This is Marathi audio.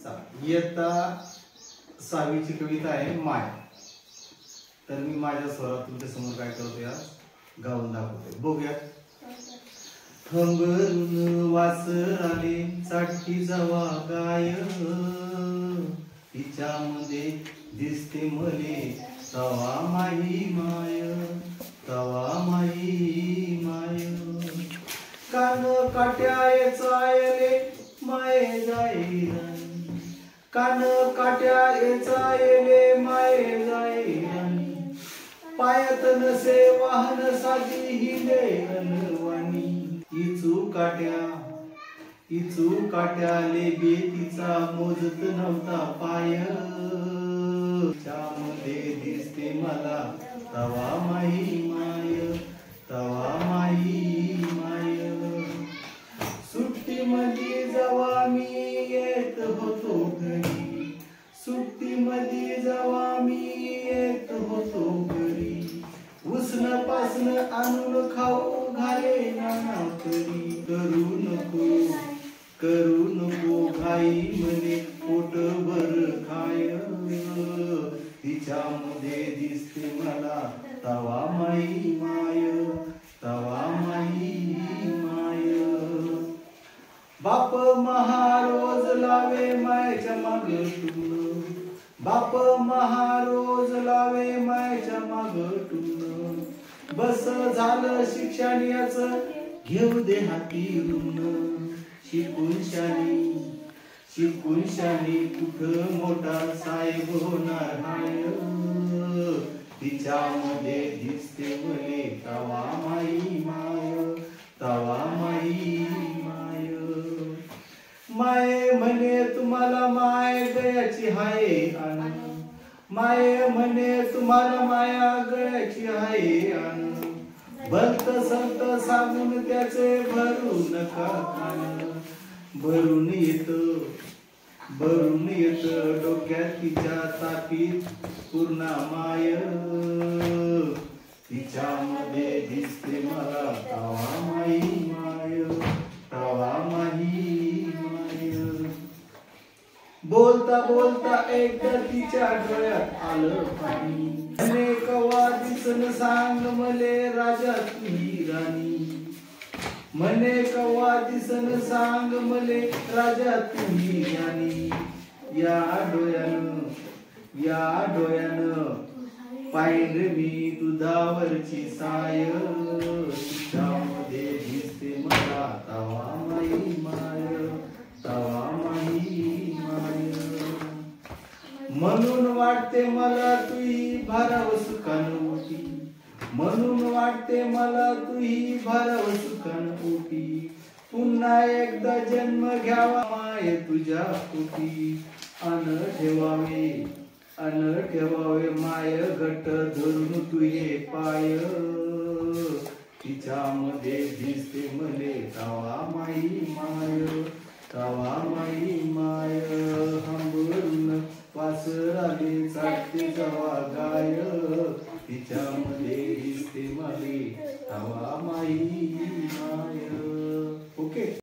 इयत्ता 6वीची कविता आहे माय. तर मी माझ्या स्वरात तुमच्या समोर काय करतो या गाऊन दाखवतो. बघूया. हंबरून वासराले साठी जावा गाय, तिच्यामध्ये दिसते मले तवा माही माय, तवा माही माय. कान काट्या चायले माय जाई, कान काट्या चायले माय जाई. पायात नसे वाहन साधी हिले अनवाणी. इचू काट्याले बेतीचा मोजत नव्हता पाय, त्यामध्ये दिसते मला तवा माही माय, तवा माही माय. सुट्टीमध्ये जेव्हा मी येत होतो घरी, सुट्टीमध्ये जेव्हा मी येत होतो घरी, उसन पासन आणून खाऊ घाले नाना तरी. करू नको घाई म्हणे पोट भर खाय, तिच्यामध्ये दिसते मला तवा माई माय, तवा माई माय. बाप महारोज लावे मायच्या माग टुन, बाप महारोज लावे मायच्या माग टुन. बस झालं शिक्षण याच घेऊ दे हाती ऋण. शिकून शानी कुठं मोठा साहेब होणार हाय, तिच्यामध्ये दिसते मले तवा माई माय, तवा माई माय. माय म्हणे तुम्हाला माय गयाची हाय आण, माय म्हणे तुम्हाला माया गयाची हाय आण. भक्त संत सांगून त्याचे भरू नका कान. भरून येत डोक्यात तिच्या तापीत पूर्ण माय, तिच्यामध्ये दिसते मला तवा माई माय, तवा माई माय. बोलता बोलता एकदा तिच्या डोळ्यात आलं पाणी. म्हणे कवा दिसन सांग मले राजा तुही राणी, म्हणे कवा दिसन सांग मले राजा तुही राणी. या डोळ्यानं पाहिल मी दुधावरची साय, तिच्यामध्ये दिसते मला तवा माई माय, तवा माई माय. म्हणून वाटते मला तुही भराव सुखान उठी, म्हणून वाटते मला तुही भराव सुखान उठी. पुन्हा एकदा जन्म घ्यावा माय तुझ्या पोटी. अन ठेवावे माय घट धरून तुझे पाय, तिच्यामध्ये दिसते मले तवा माई माय, तवा माई माय. हंबरून वासराले चाटते जवा गाय, तिच्यामध्ये दिसते मले तवा माई माय.